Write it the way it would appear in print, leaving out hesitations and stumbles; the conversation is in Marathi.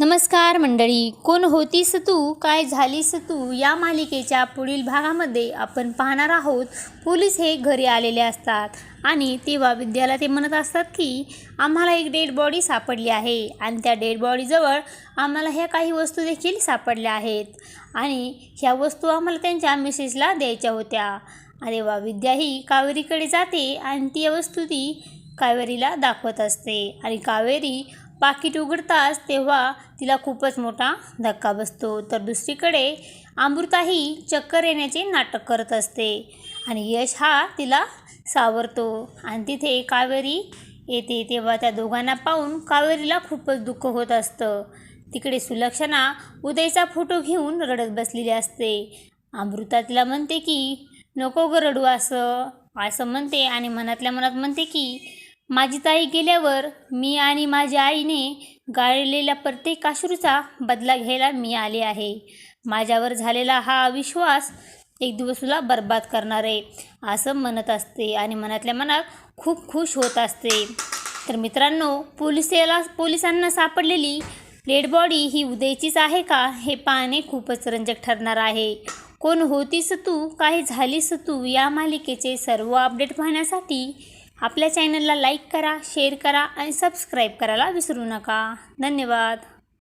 नमस्कार मंडळी, कोण होतीस तू, काय झालीस तू या मालिकेच्या पुढील भागामध्ये आपण पाहणार आहोत. पोलीस हे घरी आलेले असतात आणि तेव्हा विद्याला ते म्हणत असतात की आम्हाला एक डेड बॉडी सापडली आहे आणि त्या डेड बॉडीजवळ आम्हाला ह्या काही वस्तू देखील सापडल्या आहेत आणि ह्या वस्तू आम्हाला त्यांच्या मिसेसला द्यायच्या होत्या. अरे वा, विद्या ही कावेरीकडे जाते आणि ती वस्तू ती कावेरीला दाखवत असते आणि कावेरी पाकिट उघडताच तेव्हा तिला खूपच मोठा धक्का बसतो. तर दुसरीकडे अमृताही चक्कर येण्याचे नाटक करत असते आणि यश हा तिला सावरतो आणि तिथे कावेरी येते. तेव्हा त्या दोघांना पाहून कावेरीला खूपच दुःख होत असतं. तिकडे सुलक्षणा उदयचा फोटो घेऊन रडत बसलेली असते. अमृता तिला म्हणते की नको ग रडू असं म्हणते आणि मनातल्या मनात म्हणते की माझी ताई गेल्यावर मी आणि माझ्या आईने गाळलेल्या प्रत्येक अश्रूचा बदला घ्यायला मी आले आहे. माझ्यावर झालेला हा विश्वास एक दिवस तुला बर्बाद करणार आहे असं म्हणत असते आणि मनातल्या मनात खूप खुश होत असते. तर मित्रांनो, पोलिसांना सापडलेली डेड बॉडी ही उदयचीच आहे का हे पाहणे खूपच रंजक ठरणार आहे. कोण होतीस तू, काय झालीस तू या मालिकेचे सर्व अपडेट पाहण्यासाठी आपल्या चॅनलला लाईक करा, शेअर करा आणि सबस्क्राईब करायला विसरू नका. धन्यवाद.